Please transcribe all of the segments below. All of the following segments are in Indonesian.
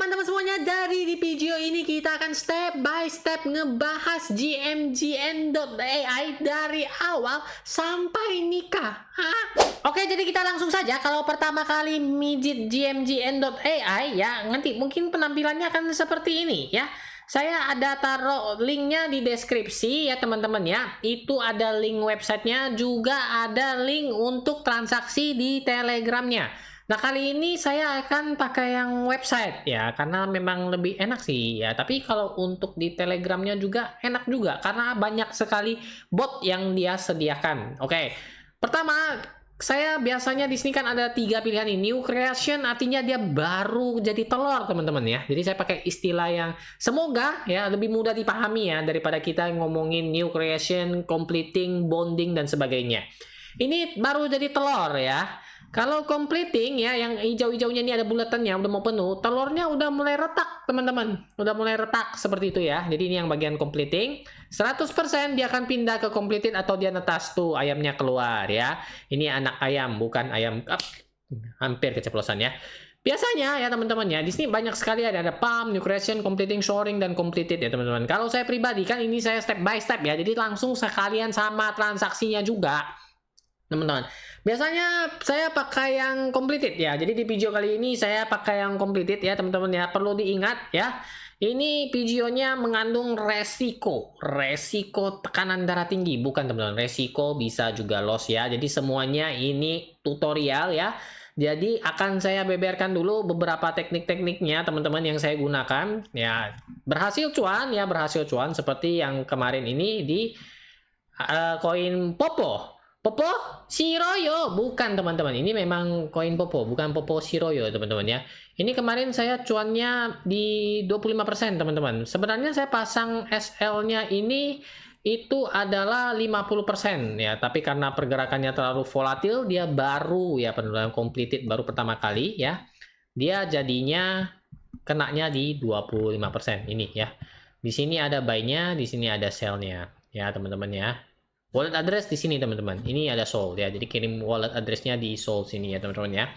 teman-teman semuanya, dari di video ini kita akan step by step ngebahas GMGN.AI dari awal sampai nikah. Hah? Oke, jadi kita langsung saja. Kalau pertama kali mijit GMGN.AI ya, nanti mungkin penampilannya akan seperti ini ya. Saya ada taruh linknya di deskripsi ya teman-teman ya. Itu ada link websitenya, juga ada link untuk transaksi di Telegramnya. Nah, kali ini saya akan pakai yang website ya, karena memang lebih enak sih ya. Tapi kalau untuk di Telegramnya juga enak juga, karena banyak sekali bot yang dia sediakan. Oke, pertama saya biasanya di sini kan ada 3 pilihan ini. New creation artinya dia baru jadi telur teman-teman ya. Jadi saya pakai istilah yang semoga ya lebih mudah dipahami ya, daripada kita ngomongin new creation, completing, bonding dan sebagainya. Ini baru jadi telur ya. Kalau completing ya, yang hijau-hijaunya ini ada bulatannya, udah mau penuh, telurnya udah mulai retak, teman-teman. Udah mulai retak seperti itu ya. Jadi ini yang bagian completing. 100% dia akan pindah ke completed atau dia netas tuh ayamnya keluar ya. Ini anak ayam, bukan ayam. Hampir keceplosan ya. Biasanya ya teman-teman ya, di sini banyak sekali ada pump, new creation, completing, shoring, dan completed ya teman-teman. Kalau saya pribadi kan ini saya step by step ya, jadi langsung sekalian sama transaksinya juga. Teman-teman, biasanya saya pakai yang completed ya. Jadi di video kali ini saya pakai yang completed ya teman-teman ya. Perlu diingat ya, ini videonya mengandung resiko tekanan darah tinggi, bukan teman-teman. Resiko bisa juga loss ya. Jadi semuanya ini tutorial ya. Jadi akan saya beberkan dulu beberapa teknik-tekniknya teman-teman yang saya gunakan ya. Berhasil cuan ya, berhasil cuan seperti yang kemarin ini di koin Popo. Popo Shiroyo, bukan teman-teman. Ini memang koin Popo, bukan Popo Shiroyo teman-teman ya. Ini kemarin saya cuannya di 25% teman-teman. Sebenarnya saya pasang SL-nya ini itu adalah 50% ya, tapi karena pergerakannya terlalu volatil, dia baru ya penurunan completed baru pertama kali ya. Dia jadinya kenanya di 25% ini ya. Di sini ada buy-nya, di sini ada sell-nya ya teman-teman ya. Wallet address di sini teman-teman. Ini ada Sol ya. Jadi kirim wallet addressnya di Sol sini ya teman-teman ya.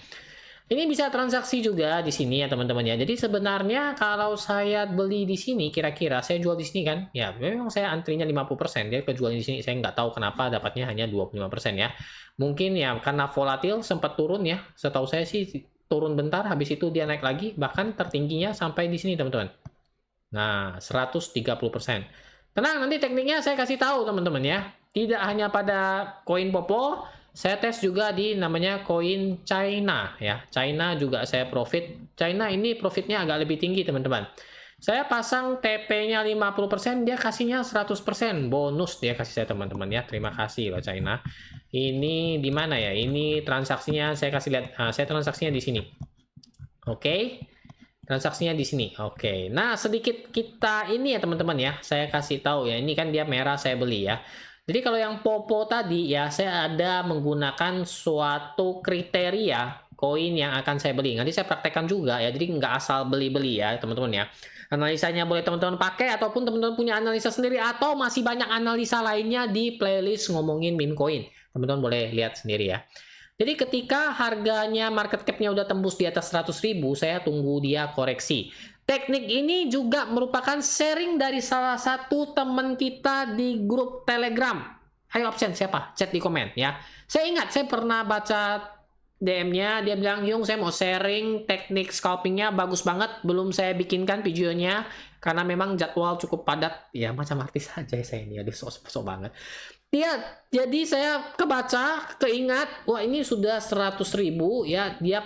Ini bisa transaksi juga di sini ya teman-teman ya. Jadi sebenarnya kalau saya beli di sini, kira-kira saya jual di sini kan? Ya memang saya antrinya 50%. Dia kejual di sini. Saya nggak tahu kenapa dapatnya hanya 25% ya. Mungkin ya karena volatil sempat turun ya. Setahu saya sih turun bentar. Habis itu dia naik lagi. Bahkan tertingginya sampai di sini teman-teman. Nah 130%. Tenang, nanti tekniknya saya kasih tahu teman-teman ya. Tidak hanya pada koin Popo, saya tes juga di namanya koin China ya. China juga saya profit. China ini profitnya agak lebih tinggi teman-teman. Saya pasang TP-nya 50%, dia kasihnya 100%. Bonus dia kasih saya teman-teman ya. Terima kasih loh China. Ini di mana ya? Ini transaksinya saya kasih lihat. Saya transaksinya di sini. Oke. Transaksinya di sini. Oke. Nah, sedikit kita ini ya teman-teman ya. Saya kasih tahu ya. Ini kan dia merah saya beli ya. Jadi kalau yang Popo tadi ya, saya ada menggunakan suatu kriteria koin yang akan saya beli. Nanti saya praktekkan juga ya. Jadi nggak asal beli-beli ya teman-teman ya. Analisanya boleh teman-teman pakai, ataupun teman-teman punya analisa sendiri, atau masih banyak analisa lainnya di playlist ngomongin meme coin. Teman-teman boleh lihat sendiri ya. Jadi ketika harganya market cap-nya udah tembus di atas 100.000, saya tunggu dia koreksi. Teknik ini juga merupakan sharing dari salah satu teman kita di grup Telegram. Ayo absen siapa? Chat di komen ya. Saya ingat saya pernah baca DM-nya, dia bilang, "Yung, saya mau sharing teknik scalpingnya bagus banget, belum saya bikinkan videonya karena memang jadwal cukup padat." Ya macam artis aja saya ini, ada sok-sok banget. Dia, jadi saya kebaca, keingat, wah ini sudah 100.000 ya, dia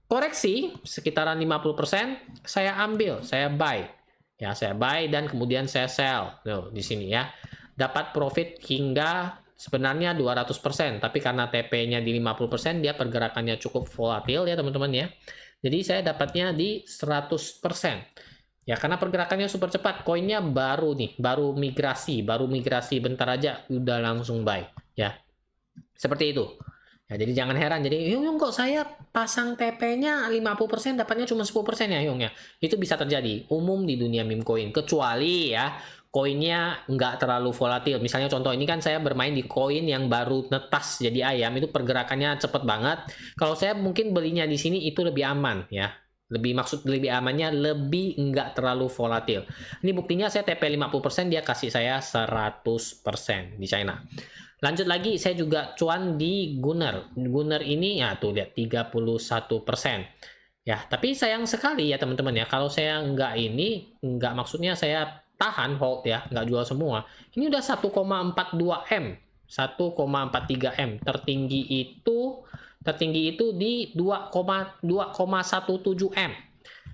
koreksi sekitaran 50%, saya ambil, saya buy. Ya, saya buy dan kemudian saya sell. Tuh, di sini ya. Dapat profit hingga sebenarnya 200%, tapi karena TP-nya di 50%, dia pergerakannya cukup volatil ya, teman-teman ya. Jadi saya dapatnya di 100%. Ya, karena pergerakannya super cepat, koinnya baru nih, baru migrasi bentar aja udah langsung buy ya. Seperti itu. Ya, jadi jangan heran. Jadi, Yung kok saya pasang TP-nya 50% dapatnya cuma 10% ya, Yung ya. Itu bisa terjadi. Umum di dunia meme coin. Kecuali ya, koinnya nggak terlalu volatil. Misalnya contoh ini kan saya bermain di koin yang baru netas jadi ayam. Itu pergerakannya cepet banget. Kalau saya mungkin belinya di sini itu lebih aman ya. Lebih amannya lebih nggak terlalu volatil. Ini buktinya saya TP 50%, dia kasih saya 100% di China. Lanjut lagi, saya juga cuan di Gunner. Gunner ini ya tuh lihat 31%. Ya, tapi sayang sekali ya teman-teman ya, kalau saya nggak maksudnya saya tahan hold ya, nggak jual semua. Ini udah 1,42 M, 1,43 M. Tertinggi itu di 2,17 M.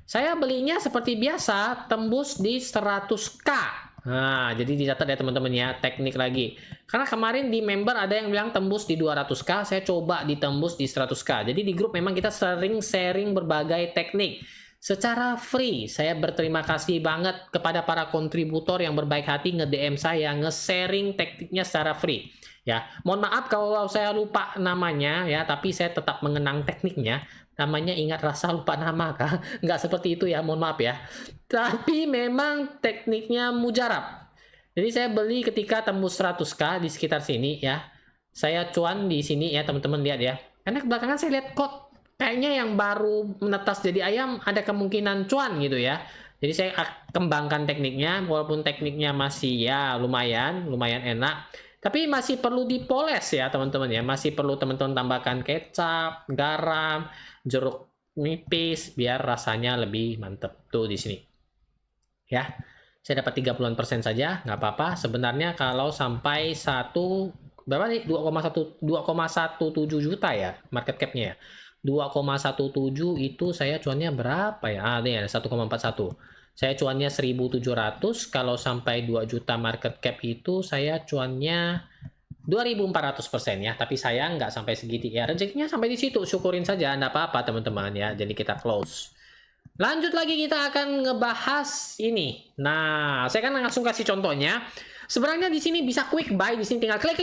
Saya belinya seperti biasa tembus di 100K. Nah, jadi dicatat ya teman-teman ya, teknik lagi. Karena kemarin di member ada yang bilang tembus di 200K, saya coba ditembus di 100K. Jadi di grup memang kita sering sharing berbagai teknik secara free. Saya berterima kasih banget kepada para kontributor yang berbaik hati nge-DM saya, nge-sharing tekniknya secara free. Ya, mohon maaf kalau saya lupa namanya ya, tapi saya tetap mengenang tekniknya. Namanya ingat rasa lupa nama kah? Nggak seperti itu ya, mohon maaf ya. Tapi memang tekniknya mujarab. Jadi saya beli ketika tembus 100K di sekitar sini ya. Saya cuan di sini ya teman-teman, lihat ya. Karena belakangan saya lihat kok kayaknya yang baru menetas jadi ayam ada kemungkinan cuan gitu ya. Jadi saya kembangkan tekniknya, walaupun tekniknya masih ya lumayan enak. Tapi masih perlu dipoles ya teman-teman ya. Masih perlu teman-teman tambahkan kecap, garam, jeruk nipis biar rasanya lebih mantep. Tuh di sini. Ya. Saya dapat 30% saja, nggak apa-apa. Sebenarnya kalau sampai berapa nih? 2,17 juta ya market cap-nya ya. 2,17 itu saya cuannya berapa ya? Ah, ini ada 1,41. Saya cuannya 1.700, kalau sampai 2 juta market cap itu saya cuannya 2.400% ya. Tapi saya nggak sampai segitu ya. Rezekinya sampai di situ, syukurin saja, nggak apa-apa teman-teman ya. Jadi kita close. Lanjut lagi kita akan ngebahas ini. Nah, saya kan langsung kasih contohnya. Sebenarnya di sini bisa quick buy, di sini tinggal klik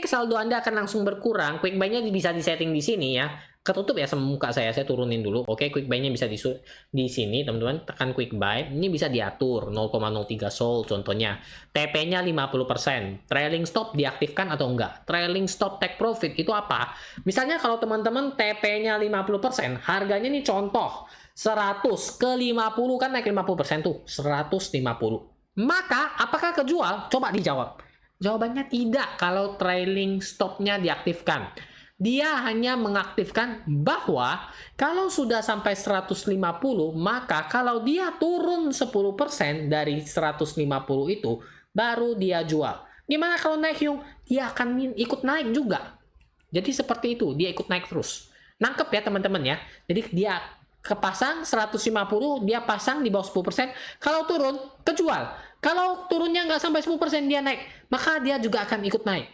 saldo Anda akan langsung berkurang. Quick buy-nya bisa disetting di sini ya. Ketutup ya sama muka saya turunin dulu. Oke, quick buy-nya bisa di sini, teman-teman. Tekan quick buy. Ini bisa diatur 0,03 SOL contohnya. TP-nya 50%. Trailing stop diaktifkan atau enggak? Trailing stop take profit itu apa? Misalnya kalau teman-teman TP-nya 50%, harganya nih contoh 100 ke 50 kan naik 50% tuh, 150. Maka apakah kejual? Coba dijawab. Jawabannya tidak kalau trailing stopnya diaktifkan. Dia hanya mengaktifkan bahwa kalau sudah sampai 150, maka kalau dia turun 10% dari 150 itu, baru dia jual. Gimana kalau naik Yung? Dia akan ikut naik juga. Jadi seperti itu, dia ikut naik terus. Nangkep ya teman-teman ya. Jadi dia kepasang 150, dia pasang di bawah 10%. Kalau turun, kejual. Kalau turunnya nggak sampai 10% dia naik, maka dia juga akan ikut naik.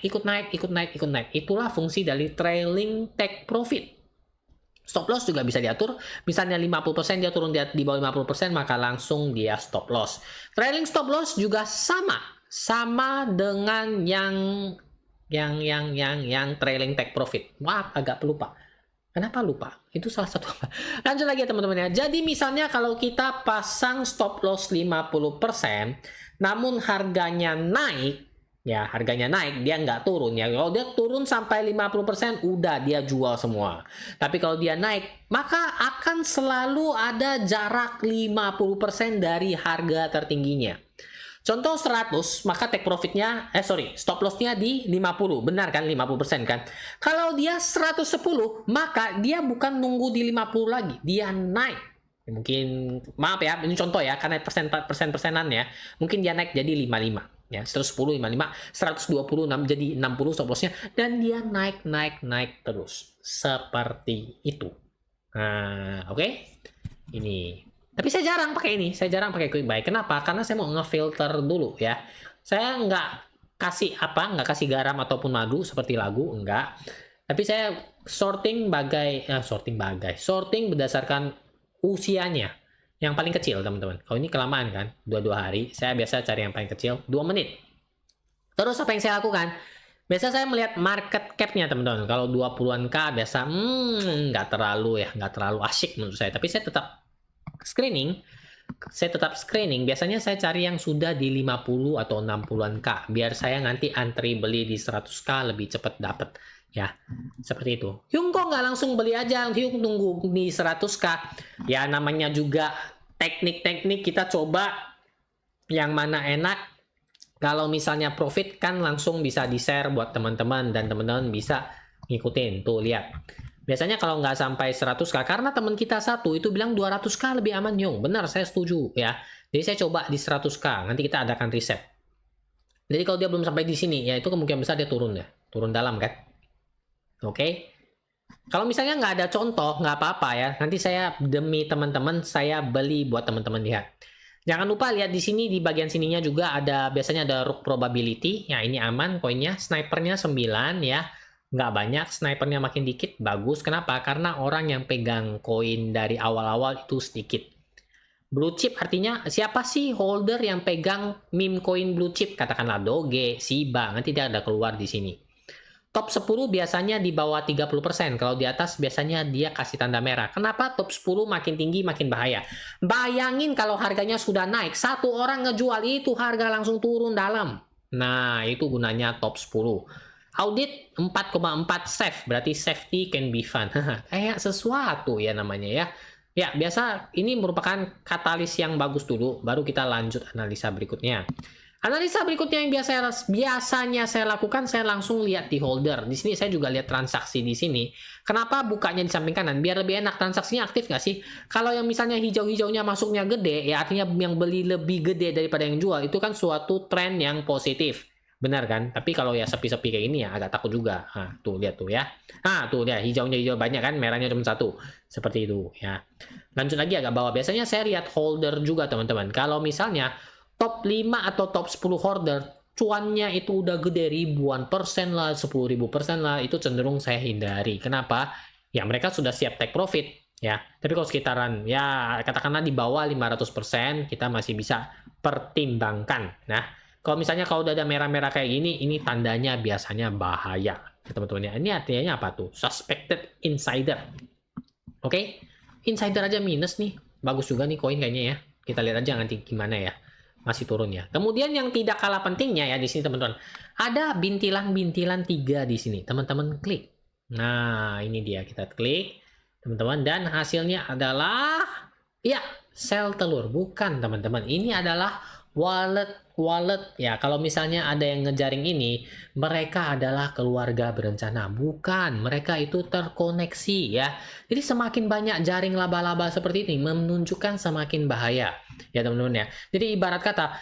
Itulah fungsi dari trailing take profit. Stop loss juga bisa diatur. Misalnya 50% dia turun di bawah 50%, maka langsung dia stop loss. Trailing stop loss juga sama dengan yang trailing take profit. Wah, agak pelupa. Kenapa lupa? Itu salah satu apa. Lanjut lagi ya teman-teman ya. Jadi misalnya kalau kita pasang stop loss 50%, namun harganya naik, ya harganya naik, dia nggak turun ya. Kalau dia turun sampai 50%, udah dia jual semua. Tapi kalau dia naik, maka akan selalu ada jarak 50% dari harga tertingginya. Contoh 100, maka take profitnya, stop lossnya di 50. Benar kan? 50% kan? Kalau dia 110, maka dia bukan nunggu di 50 lagi. Dia naik. Mungkin, maaf ya, ini contoh ya, karena persenan ya. Mungkin dia naik jadi 55. Ya, 110, 55, 126 jadi 60 stop lossnya. Dan dia naik terus. Seperti itu. Nah, oke? Ini. Tapi saya jarang pakai ini, saya jarang pakai quick buy. Kenapa? Karena saya mau ngefilter dulu ya. Saya nggak kasih garam ataupun madu seperti lagu, enggak. Tapi saya sorting berdasarkan usianya. Yang paling kecil, teman-teman. Kalau ini kelamaan kan, 2 hari. Saya biasa cari yang paling kecil, 2 menit. Terus apa yang saya lakukan? Biasa saya melihat market cap-nya, teman-teman. Kalau 20-an K biasa nggak terlalu asyik menurut saya. Tapi saya tetap screening, biasanya saya cari yang sudah di 50 atau 60-an K, biar saya nanti antri beli di 100K lebih cepat dapat. Ya, seperti itu. Hyung kok nggak langsung beli aja, Hyung tunggu di 100k. Ya namanya juga teknik-teknik, kita coba yang mana enak. Kalau misalnya profit kan langsung bisa di-share buat teman-teman dan teman-teman bisa ngikutin. Tuh lihat. Biasanya kalau nggak sampai 100k, karena teman kita satu itu bilang 200k lebih aman, Hyung. Benar, saya setuju ya. Jadi saya coba di 100k, nanti kita adakan riset. Jadi kalau dia belum sampai di sini, ya itu kemungkinan besar dia turun ya. Turun dalam kan. Oke. Kalau misalnya nggak ada contoh, nggak apa-apa ya. Nanti saya demi teman-teman, saya beli buat teman-teman lihat. Jangan lupa lihat di sini, di bagian sininya juga ada, biasanya ada rook probability. Ya ini aman koinnya. Snipernya 9 ya. Nggak banyak, snipernya makin dikit, bagus. Kenapa? Karena orang yang pegang koin dari awal-awal itu sedikit. Blue chip artinya siapa sih holder yang pegang meme koin blue chip? Katakanlah Doge, Shiba, nanti dia ada keluar di sini. Top 10 biasanya di bawah 30%. Kalau di atas biasanya dia kasih tanda merah. Kenapa? Top 10 makin tinggi makin bahaya. Bayangin kalau harganya sudah naik. Satu orang ngejual itu harga langsung turun dalam. Nah, itu gunanya top 10. Audit 4,4 safe. Berarti safety can be fun. Kayak sesuatu ya namanya ya. Ya, biasa ini merupakan katalis yang bagus dulu. Baru kita lanjut analisa berikutnya. Analisa berikutnya yang biasanya saya lakukan, saya langsung lihat di holder. Di sini saya juga lihat transaksi di sini. Kenapa bukanya di samping kanan? Biar lebih enak. Transaksinya aktif nggak sih? Kalau yang misalnya hijau-hijaunya masuknya gede, ya artinya yang beli lebih gede daripada yang jual. Itu kan suatu tren yang positif. Benar kan? Tapi kalau ya sepi-sepi kayak ini ya agak takut juga. Nah, tuh lihat tuh ya. Nah, tuh dia hijaunya hijau banyak kan, merahnya cuma satu. Seperti itu ya. Lanjut lagi agak bawah. Biasanya saya lihat holder juga teman-teman. Kalau misalnya top 5 atau top 10 holder, cuannya itu udah gede ribuan persen lah, 10.000% lah, itu cenderung saya hindari. Kenapa? Ya mereka sudah siap take profit, ya. Tapi kalau sekitaran, ya katakanlah di bawah 500%, kita masih bisa pertimbangkan. Nah, kalau misalnya kalau udah ada merah-merah kayak gini, ini tandanya biasanya bahaya. Ya, teman-teman ya. Ini artinya apa tuh? Suspected insider. Oke? Insider aja minus nih. Bagus juga nih koin kayaknya ya. Kita lihat aja nanti gimana ya. Masih turun ya. Kemudian yang tidak kalah pentingnya ya di sini teman-teman, ada bintilan-bintilan 3 di sini. Teman-teman klik. Nah, ini dia, kita klik teman-teman, dan hasilnya adalah ya sel telur. Bukan teman-teman, ini adalah wallet ya. Kalau misalnya ada yang ngejaring ini, mereka adalah keluarga berencana. Bukan, mereka itu terkoneksi ya. Jadi semakin banyak jaring laba-laba seperti ini menunjukkan semakin bahaya ya teman-teman ya. Jadi ibarat kata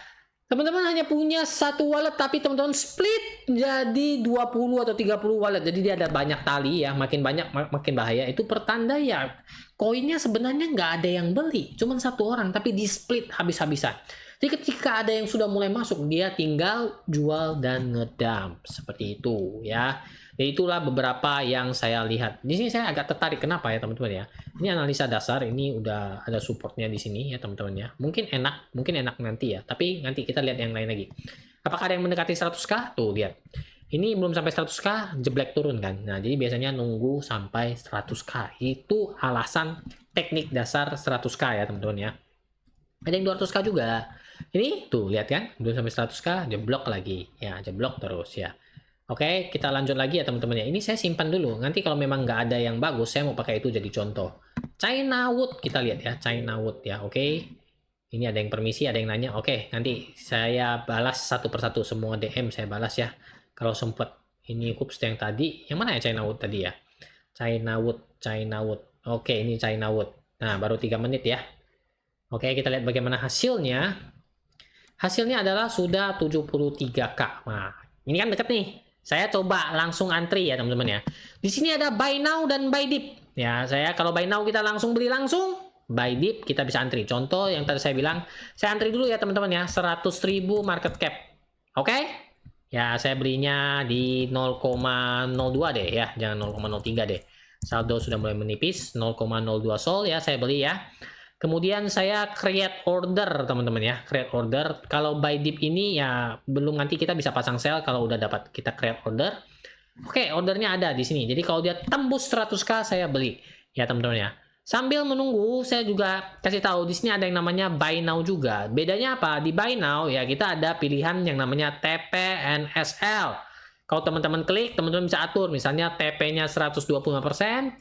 teman-teman hanya punya satu wallet, tapi teman-teman split jadi 20 atau 30 wallet. Jadi dia ada banyak tali ya, makin banyak makin bahaya. Itu pertanda ya koinnya sebenarnya nggak ada yang beli, cuman satu orang, tapi di split habis-habisan. Jadi ketika ada yang sudah mulai masuk, dia tinggal jual dan ngedump seperti itu ya. Ya itulah beberapa yang saya lihat. Di sini saya agak tertarik, kenapa ya teman-teman ya? Ini analisa dasar, ini udah ada supportnya di sini ya teman-teman ya. Mungkin enak nanti ya. Tapi nanti kita lihat yang lain lagi. Apakah ada yang mendekati 100k? Tuh lihat. Ini belum sampai 100k, jeblek turun kan. Nah, jadi biasanya nunggu sampai 100k. Itu alasan teknik dasar 100k ya teman-teman ya. Ada yang 200k juga. Ini tuh lihat kan, belum sampai 100k, jeblok lagi. Ya, jeblok terus ya. Oke, kita lanjut lagi ya teman-teman ya. Ini saya simpan dulu. Nanti kalau memang nggak ada yang bagus, saya mau pakai itu jadi contoh. China Wood, kita lihat ya. China Wood ya, oke. Ini ada yang permisi, ada yang nanya. Oke, nanti saya balas satu persatu. Semua DM saya balas ya. Kalau sempat. Ini hoops yang tadi. Yang mana ya China Wood tadi ya? China Wood, China Wood. Oke, ini China Wood. Nah, baru 3 menit ya. Oke, kita lihat bagaimana hasilnya. Hasilnya adalah sudah 73k. Nah, ini kan deket nih. Saya coba langsung antri ya teman-teman ya. Di sini ada buy now dan buy dip. Ya, saya kalau buy now kita langsung beli langsung, buy dip kita bisa antri. Contoh yang tadi saya bilang, saya antri dulu ya teman-teman ya, 100.000 market cap. Oke? Ya, saya belinya di 0,02 deh ya, jangan 0,03 deh. Saldo sudah mulai menipis, 0,02 sol ya saya beli ya. Kemudian saya create order teman-teman ya, create order. Kalau buy dip ini ya belum, nanti kita bisa pasang sell kalau udah dapat, kita create order. Oke, ordernya ada di sini. Jadi kalau dia tembus 100k saya beli ya teman-teman ya. Sambil menunggu saya juga kasih tahu di sini ada yang namanya buy now juga. Bedanya apa? Di buy now ya kita ada pilihan yang namanya TPNSL. Kalau teman-teman klik, teman-teman bisa atur, misalnya TP-nya 125%,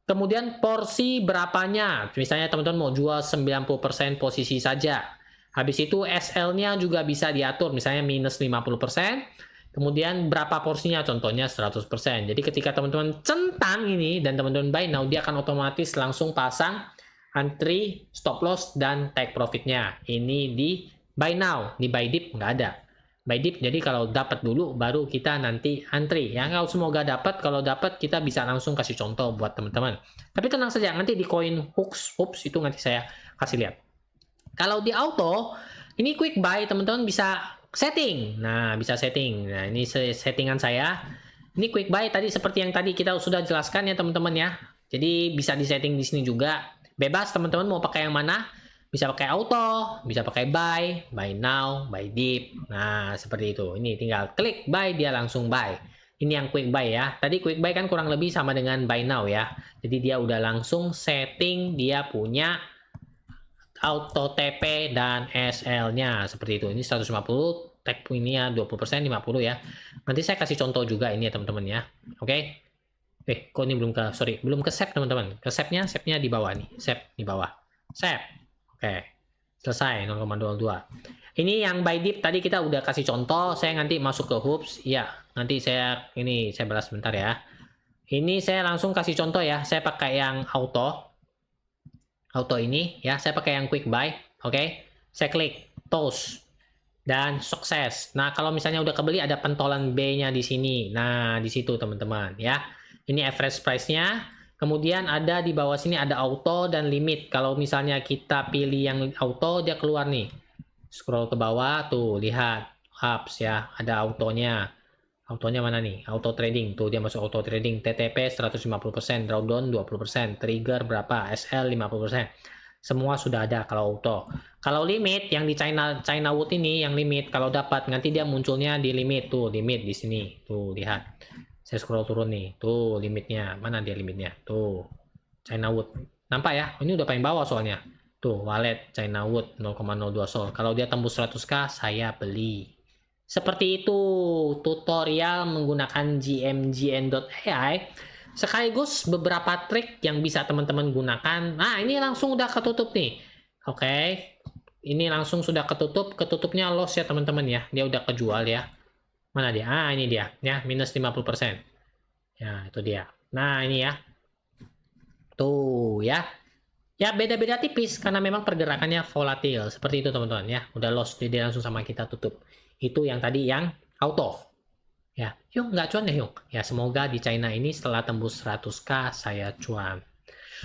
kemudian porsi berapanya, misalnya teman-teman mau jual 90% posisi saja. Habis itu SL-nya juga bisa diatur, misalnya minus 50%, kemudian berapa porsinya, contohnya 100%. Jadi ketika teman-teman centang ini, dan teman-teman buy now, dia akan otomatis langsung pasang antri, stop loss, dan take profitnya. Ini di buy now, di buy dip nggak ada. Buy dip, jadi kalau dapat dulu, baru kita nanti antri. Ya, kalau semoga dapat, kalau dapat kita bisa langsung kasih contoh buat teman-teman. Tapi tenang saja, nanti di koin hooks itu nanti saya kasih lihat. Kalau di auto, ini quick buy, teman-teman bisa setting. Nah, bisa setting. Nah, ini settingan saya. Ini quick buy tadi seperti yang tadi kita sudah jelaskan ya, teman-teman ya. Jadi bisa disetting di sini juga. Bebas teman-teman mau pakai yang mana. Bisa pakai auto, bisa pakai buy now, buy dip. Nah, seperti itu. Ini tinggal klik buy, dia langsung buy. Ini yang quick buy ya. Tadi quick buy kan kurang lebih sama dengan buy now ya. Jadi dia udah langsung setting, dia punya auto TP dan SL-nya seperti itu. Ini 150, tag ini ya 20%, 50 ya. Nanti saya kasih contoh juga ini ya teman-teman ya. Oke. Kok ini belum ke save teman-teman. Ke save-nya di bawah nih. Save di bawah. Save. Oke. Selesai 0,02. Ini yang buy dip tadi kita udah kasih contoh. Saya nanti masuk ke hoops. Iya, nanti saya balas sebentar ya. Ini saya langsung kasih contoh ya. Saya pakai yang auto ini ya, saya pakai yang quick buy. Oke. Saya klik toast dan sukses. Nah, kalau misalnya udah kebeli ada pentolan B-nya di sini. Nah, di situ teman-teman ya. Ini average price-nya. Kemudian ada di bawah sini ada auto dan limit. Kalau misalnya kita pilih yang auto, dia keluar nih. Scroll ke bawah tuh, lihat hubs ya, ada autonya. Autonya mana nih? Auto trading. Tuh dia masuk auto trading. TTP 150%, drawdown 20%, trigger berapa? SL 50%. Semua sudah ada kalau auto. Kalau limit yang di China Wood ini yang limit kalau dapat nanti dia munculnya di limit tuh, limit di sini. Tuh lihat. Saya scroll turun nih. Tuh limitnya. Mana dia limitnya? Tuh. China Wood. Nampak ya? Ini udah paling bawah soalnya. Tuh wallet China Wood 0,02 Sol. Kalau dia tembus 100k saya beli. Seperti itu tutorial menggunakan gmgn.ai sekaligus beberapa trik yang bisa teman-teman gunakan. Nah, ini langsung udah ketutup nih. Oke. Ini langsung sudah ketutup. Ketutupnya loss ya teman-teman ya. Dia udah kejual ya. Mana dia? Ah, ini dia ya, minus 50%. Ya, itu dia. Nah, ini ya. Tuh ya. Ya beda-beda tipis karena memang pergerakannya volatil. Seperti itu teman-teman ya. Udah loss jadi langsung sama kita tutup. Itu yang tadi yang auto. Ya, yuk nggak cuan ya yuk. Ya semoga di China ini setelah tembus 100k saya cuan.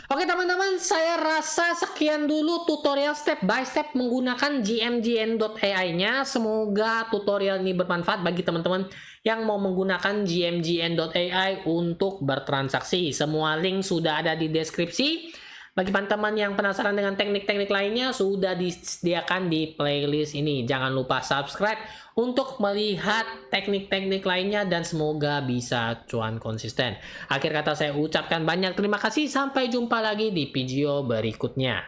Oke teman-teman, saya rasa sekian dulu tutorial step by step menggunakan gmgn.ai-nya. Semoga tutorial ini bermanfaat bagi teman-teman yang mau menggunakan gmgn.ai untuk bertransaksi. Semua link sudah ada di deskripsi. Bagi teman-teman yang penasaran dengan teknik-teknik lainnya, sudah disediakan di playlist ini. Jangan lupa subscribe untuk melihat teknik-teknik lainnya dan semoga bisa cuan konsisten. Akhir kata saya ucapkan banyak terima kasih. Sampai jumpa lagi di video berikutnya.